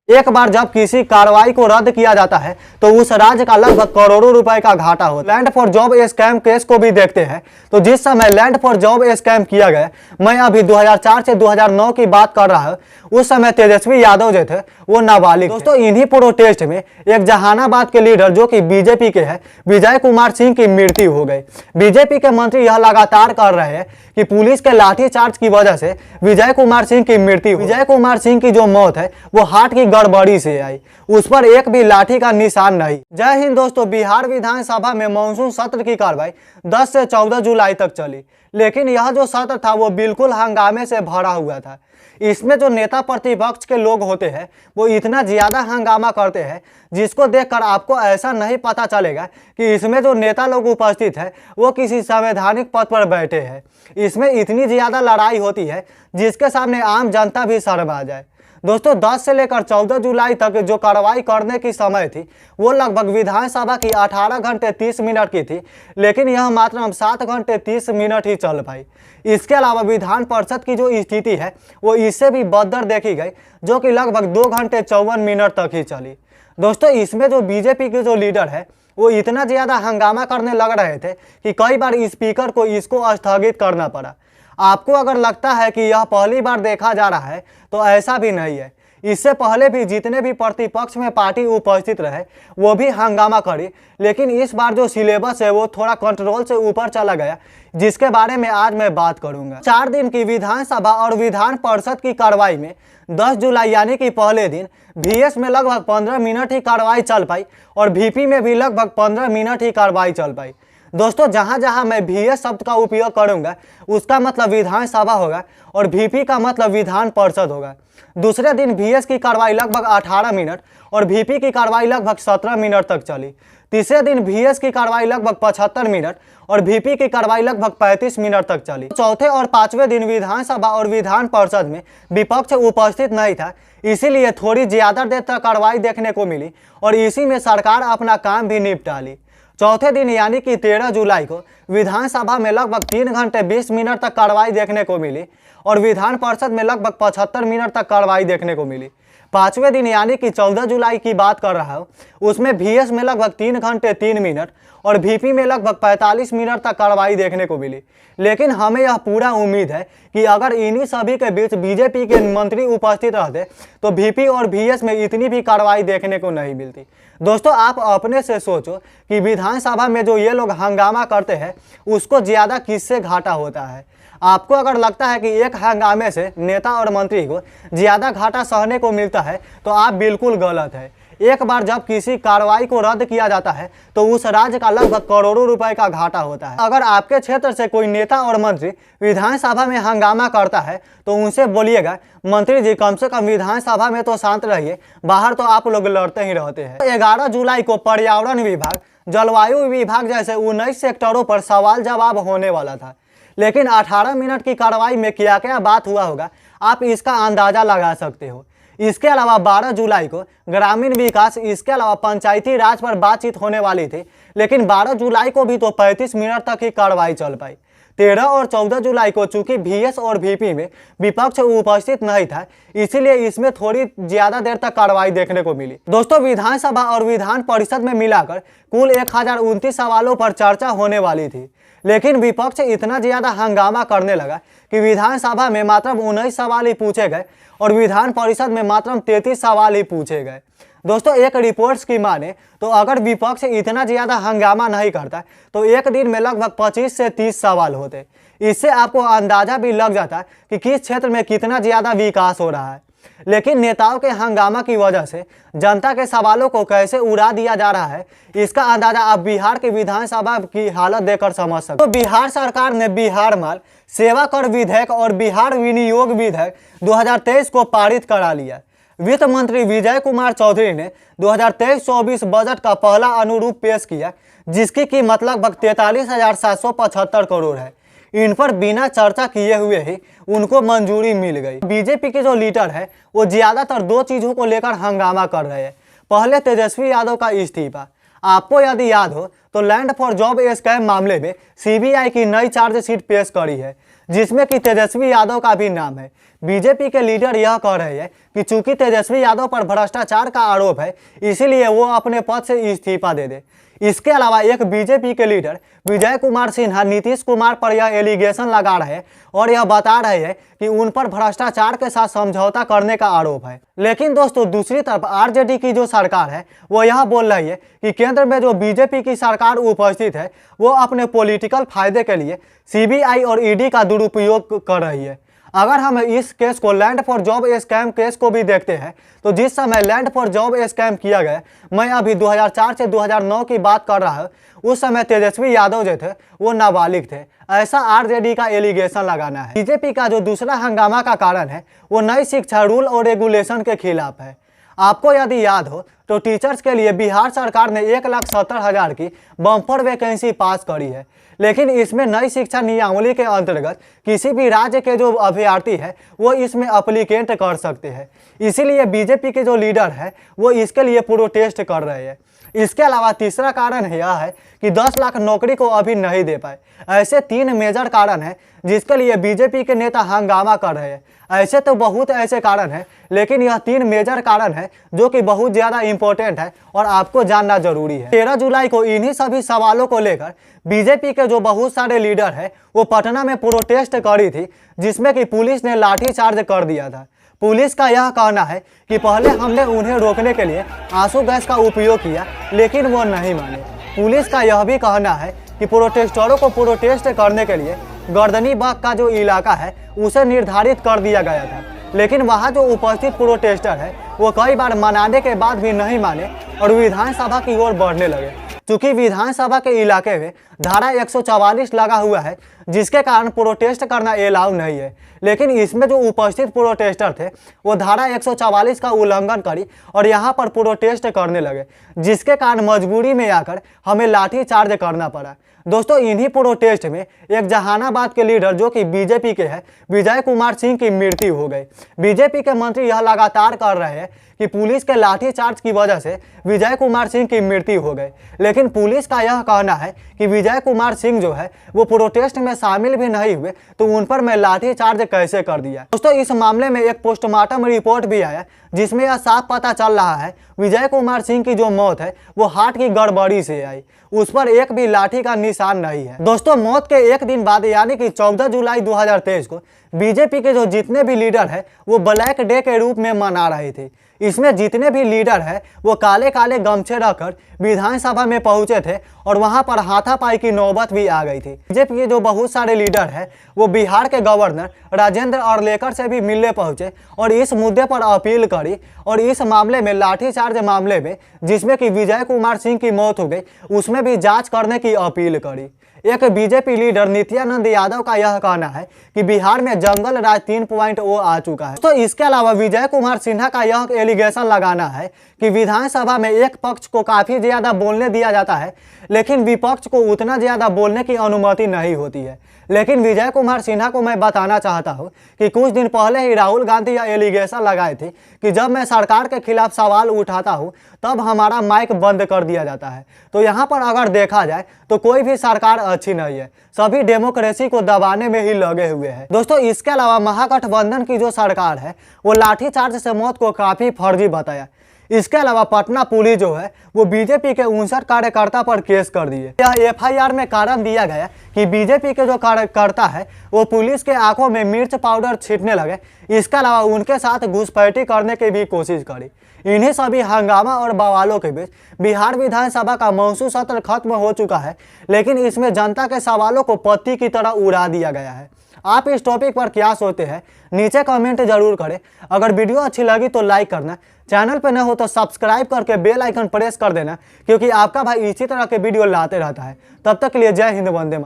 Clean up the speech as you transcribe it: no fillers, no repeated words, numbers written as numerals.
एक बार जब किसी कार्रवाई को रद्द किया जाता है तो उस राज्य का लगभग करोड़ों रुपए का घाटा होता है। Land for job scam case को भी देखते हैं तो जिस समय लैंड फॉर जॉब स्कैम किया गया, मैं अभी 2004 से 2009 की बात कर रहा हूँ। उस समय तेजस्वी यादव जो थे वो नाबालिग। दोस्तों इन्हीं प्रोटेस्ट में एक जहानाबाद के लीडर जो कि बीजेपी के हैं, विजय कुमार सिंह की मृत्यु हो गई। बीजेपी के मंत्री यह लगातार कर रहे हैं कि पुलिस के लाठीचार्ज की वजह से विजय कुमार सिंह की मृत्यु। विजय कुमार सिंह की जो मौत है वो हार्ट की गड़बड़ी से आई, उस पर एक भी लाठी का निशान नहीं। जय हिंद दोस्तों। बिहार विधानसभा में मानसून सत्र की कार्रवाई 10 से 14 जुलाई तक चली, लेकिन यह जो सत्र था वो बिल्कुल हंगामे से भरा हुआ था। इसमें जो नेता प्रतिपक्ष के लोग होते हैं वो इतना ज्यादा हंगामा करते हैं जिसको देखकर आपको ऐसा नहीं पता चलेगा कि इसमें जो नेता लोग उपस्थित है वो किसी संवैधानिक पद पर बैठे हैं। इसमें इतनी ज्यादा लड़ाई होती है जिसके सामने आम जनता भी शर्मा जाए। दोस्तों 10 से लेकर 14 जुलाई तक जो कार्रवाई करने की समय थी वो लगभग विधानसभा की 18 घंटे 30 मिनट की थी, लेकिन यह मात्र 7 घंटे 30 मिनट ही चल पाई। इसके अलावा विधान परिषद की जो स्थिति है वो इससे भी बदतर देखी गई, जो कि लगभग 2 घंटे 54 मिनट तक ही चली। दोस्तों इसमें जो बीजेपी के जो लीडर है वो इतना ज़्यादा हंगामा करने लग रहे थे कि कई बार स्पीकर को इसको स्थगित करना पड़ा। आपको अगर लगता है कि यह पहली बार देखा जा रहा है तो ऐसा भी नहीं है। इससे पहले भी जितने भी प्रतिपक्ष में पार्टी उपस्थित रहे वो भी हंगामा करी, लेकिन इस बार जो सिलेबस है वो थोड़ा कंट्रोल से ऊपर चला गया, जिसके बारे में आज मैं बात करूंगा। 4 दिन की विधानसभा और विधान परिषद की कार्रवाई में 10 जुलाई यानी कि पहले दिन VS में लगभग 15 मिनट ही कार्रवाई चल पाई और VP में भी लगभग 15 मिनट ही कार्रवाई चल पाई। दोस्तों जहां जहां मैं VS शब्द का उपयोग करूंगा उसका मतलब विधानसभा होगा और VP का मतलब विधान परिषद होगा। दूसरे दिन VS की कार्रवाई लगभग 18 मिनट और VP की कार्रवाई लगभग 17 मिनट तक चली। तीसरे दिन VS की कार्रवाई लगभग 75 मिनट और VP की कार्रवाई लगभग 35 मिनट तक चली। चौथे और पांचवें दिन विधानसभा और विधान परिषद में विपक्ष उपस्थित नहीं था, इसीलिए थोड़ी ज्यादा देर तक कार्रवाई देखने को मिली और इसी में सरकार अपना काम भी निपटा ली। चौथे दिन यानी कि 13 जुलाई को विधानसभा में लगभग 3 घंटे 20 मिनट तक कार्रवाई देखने को मिली और विधान परिषद में लगभग 75 मिनट तक कार्रवाई देखने को मिली। पांचवें दिन यानी कि 14 जुलाई की बात कर रहा हूँ, उसमें VS में लगभग 3 घंटे 3 मिनट और VP में लगभग 45 मिनट तक कार्रवाई देखने को मिली। लेकिन हमें यह पूरा उम्मीद है कि अगर इन्हीं सभी के बीच बीजेपी के मंत्री उपस्थित रहते तो VP और VS में इतनी भी कार्रवाई देखने को नहीं मिलती। दोस्तों आप अपने से सोचो कि विधानसभा में जो ये लोग हंगामा करते हैं उसको ज़्यादा किससे घाटा होता है। आपको अगर लगता है कि एक हंगामे से नेता और मंत्री को ज़्यादा घाटा सहने को मिलता है तो आप बिल्कुल गलत है। एक बार जब किसी कार्रवाई को रद्द किया जाता है तो उस राज्य का लगभग करोड़ों रुपए का घाटा होता है। अगर आपके क्षेत्र से कोई नेता और मंत्री विधानसभा में हंगामा करता है तो उनसे बोलिएगा, मंत्री जी कम से कम विधानसभा में तो शांत रहिए, बाहर तो आप लोग लड़ते ही रहते हैं। 11 जुलाई को पर्यावरण विभाग, जलवायु विभाग जैसे 19 सेक्टरों पर सवाल जवाब होने वाला था, लेकिन 18 मिनट की कार्रवाई में क्या क्या बात हुआ होगा आप इसका अंदाजा लगा सकते हो। इसके अलावा 12 जुलाई को ग्रामीण विकास, इसके अलावा पंचायती राज पर बातचीत होने वाली थी, लेकिन 12 जुलाई को भी तो 35 मिनट तक ही कार्रवाई चल पाई। 13 और 14 जुलाई को चूंकि VS और VP में विपक्ष उपस्थित नहीं था, इसीलिए इसमें थोड़ी ज्यादा देर तक कार्रवाई देखने को मिली। दोस्तों विधानसभा और विधान परिषद में मिलाकर कुल 1029 सवालों पर चर्चा होने वाली थी, लेकिन विपक्ष इतना ज्यादा हंगामा करने लगा कि विधानसभा में मात्र 19 सवाल ही पूछे गए और विधान परिषद में मात्र 33 सवाल ही पूछे गए। दोस्तों एक रिपोर्ट्स की माने तो अगर विपक्ष इतना ज़्यादा हंगामा नहीं करता तो एक दिन में लगभग 25 से 30 सवाल होते। इससे आपको अंदाजा भी लग जाता कि किस क्षेत्र में कितना ज़्यादा विकास हो रहा है। लेकिन नेताओं के हंगामा की वजह से जनता के सवालों को कैसे उड़ा दिया जा रहा है, इसका अंदाजा आप बिहार की विधानसभा की हालत देखकर समझ सकते हो। तो बिहार सरकार ने बिहार माल सेवा कर विधेयक और बिहार विनियोग विधेयक 2023 को पारित करा लिया। वित्त मंत्री विजय कुमार चौधरी ने 2023-24 बजट का पहला अनुरूप पेश किया, जिसकी कीमत लगभग 43,775 करोड़ है। इन पर बिना चर्चा किए हुए ही उनको मंजूरी मिल गई। बीजेपी के जो लीडर है वो ज्यादातर 2 चीजों को लेकर हंगामा कर रहे हैं। पहले तेजस्वी यादव का इस्तीफा। आपको यदि याद हो तो लैंड फॉर जॉब स्कैम मामले में CBI की नई चार्जशीट पेश करी है, जिसमें कि तेजस्वी यादव का भी नाम है। बीजेपी के लीडर यह कह रहे हैं कि चूंकि तेजस्वी यादव पर भ्रष्टाचार का आरोप है, इसीलिए वो अपने पद से इस्तीफा दे दे। इसके अलावा एक बीजेपी के लीडर विजय कुमार सिन्हा नीतीश कुमार पर यह एलिगेशन लगा रहे हैं और यह बता रहे हैं कि उन पर भ्रष्टाचार के साथ समझौता करने का आरोप है। लेकिन दोस्तों, दूसरी तरफ आरजेडी की जो सरकार है वो यह बोल रही है कि केंद्र में जो बीजेपी की सरकार उपस्थित है वो अपने पॉलिटिकल फायदे के लिए सीबीआई और ईडी का दुरुपयोग कर रही है। अगर हम इस केस को land for job scam case को भी देखते हैं तो जिस समय लैंड फॉर जॉब स्कैम किया गया, मैं अभी 2004 से 2009 की बात कर रहा हूँ, उस समय तेजस्वी यादव जो थे वो नाबालिग थे, ऐसा आरजेडी का एलिगेशन लगाना है। बीजेपी का जो दूसरा हंगामा का कारण है वो नई शिक्षा रूल और रेगुलेशन के खिलाफ है। आपको यदि याद हो तो टीचर्स के लिए बिहार सरकार ने 1,70,000 की बम्पर वैकेंसी पास करी है, लेकिन इसमें नई शिक्षा नियमावली के अंतर्गत किसी भी राज्य के जो अभ्यर्थी है वो इसमें अप्लीकेंट कर सकते हैं। इसीलिए बीजेपी के जो लीडर है वो इसके लिए प्रोटेस्ट कर रहे हैं। इसके अलावा तीसरा कारण यह है कि 10 लाख नौकरी को अभी नहीं दे पाए। ऐसे 3 मेजर कारण हैं जिसके लिए बीजेपी के नेता हंगामा कर रहे हैं। ऐसे तो बहुत ऐसे कारण हैं, लेकिन यह 3 मेजर कारण है जो कि बहुत ज़्यादा इंपॉर्टेंट है और आपको जानना जरूरी है। 13 जुलाई को इन्हीं सभी सवालों को लेकर बीजेपी के जो बहुत सारे लीडर हैं वो पटना में प्रोटेस्ट करी थी, जिसमें कि पुलिस ने लाठीचार्ज कर दिया था। पुलिस का यह कहना है कि पहले हमने उन्हें रोकने के लिए आंसू गैस का उपयोग किया, लेकिन वो नहीं माने। पुलिस का यह भी कहना है कि प्रोटेस्टरों को प्रोटेस्ट करने के लिए गर्दनी बाग का जो इलाका है उसे निर्धारित कर दिया गया था, लेकिन वहां जो उपस्थित प्रोटेस्टर है वो कई बार मनाने के बाद भी नहीं माने और विधानसभा की ओर बढ़ने लगे। चूंकि विधानसभा के इलाके में धारा 144 लगा हुआ है, जिसके कारण प्रोटेस्ट करना अलाउ नहीं है, लेकिन इसमें जो उपस्थित प्रोटेस्टर थे वो धारा 144 का उल्लंघन करी और यहाँ पर प्रोटेस्ट करने लगे, जिसके कारण मजबूरी में आकर हमें लाठीचार्ज करना पड़ा। दोस्तों, इन्हीं प्रोटेस्ट में एक जहानाबाद के लीडर जो कि बीजेपी के हैं, विजय कुमार सिंह की मृत्यु हो गई। बीजेपी के मंत्री यह लगातार कर रहे हैं कि पुलिस के लाठीचार्ज की वजह से विजय कुमार सिंह की मृत्यु हो गई, लेकिन पुलिस का यह कहना है कि विजय कुमार सिंह जो है वो प्रोटेस्ट में शामिल भी नहीं हुए, तो उन पर मैं लाठीचार्ज कैसे कर दिया। दोस्तों, इस मामले में एक पोस्टमार्टम रिपोर्ट भी आया जिसमें यह साफ पता चल रहा है विजय कुमार सिंह की जो मौत है वो हार्ट की गड़बड़ी से आई, उस पर एक भी लाठी का निशान नहीं है। दोस्तों, मौत के एक दिन बाद यानी कि 14 जुलाई 2023 को बीजेपी के जो जितने भी लीडर हैं वो ब्लैक डे के रूप में मना रहे थे। इसमें जितने भी लीडर हैं वो काले काले गमछे रखकर विधानसभा में पहुंचे थे और वहां पर हाथापाई की नौबत भी आ गई थी। बीजेपी के जो बहुत सारे लीडर हैं वो बिहार के गवर्नर राजेंद्र अरलेकर से भी मिलने पहुंचे और इस मुद्दे पर अपील करी और इस मामले में लाठीचार्ज मामले में जिसमें कि विजय कुमार सिंह की मौत हो गई उसमें भी जांच करने की अपील करी। एक बीजेपी लीडर नित्यानंद यादव का यह कहना है कि बिहार में जंगल राज 3.0 आ चुका है। तो इसके अलावा विजय कुमार सिन्हा का यह एलिगेशन लगाना है कि विधानसभा में एक पक्ष को काफी ज्यादा बोलने दिया जाता है, लेकिन विपक्ष को उतना ज्यादा बोलने की अनुमति नहीं होती है। लेकिन विजय कुमार सिन्हा को मैं बताना चाहता हूं कि कुछ दिन पहले ही राहुल गांधी यह एलिगेशन लगाए थे कि जब मैं सरकार के खिलाफ सवाल उठाता हूं तब हमारा माइक बंद कर दिया जाता है। तो यहाँ पर अगर देखा जाए तो कोई भी सरकार अच्छी नहीं है, सभी डेमोक्रेसी को दबाने में ही लगे हुए हैं। दोस्तों, इसके अलावा महागठबंधन की जो सरकार है वो लाठीचार्ज से मौत को काफी फर्जी बताया। इसके अलावा पटना पुलिस जो है वो बीजेपी के 59 कार्यकर्ता पर केस कर दिए। यह एफआईआर में कारण दिया गया कि बीजेपी के जो कार्यकर्ता है वो पुलिस के आंखों में मिर्च पाउडर छींटने लगे। इसके अलावा उनके साथ घुसपैठी करने की भी कोशिश करी। इन्हीं सभी हंगामा और बवालों के बीच बिहार विधानसभा का मौसू सत्र खत्म हो चुका है, लेकिन इसमें जनता के सवालों को पत्ती की तरह उड़ा दिया गया है। आप इस टॉपिक पर क्या सोचते हैं नीचे कमेंट जरूर करें। अगर वीडियो अच्छी लगी तो लाइक करना, चैनल पर न हो तो सब्सक्राइब करके बेल आइकन प्रेस कर देना, क्योंकि आपका भाई इसी तरह के वीडियो लाते रहता है। तब तक के लिए जय हिंद, वंदे मातरम।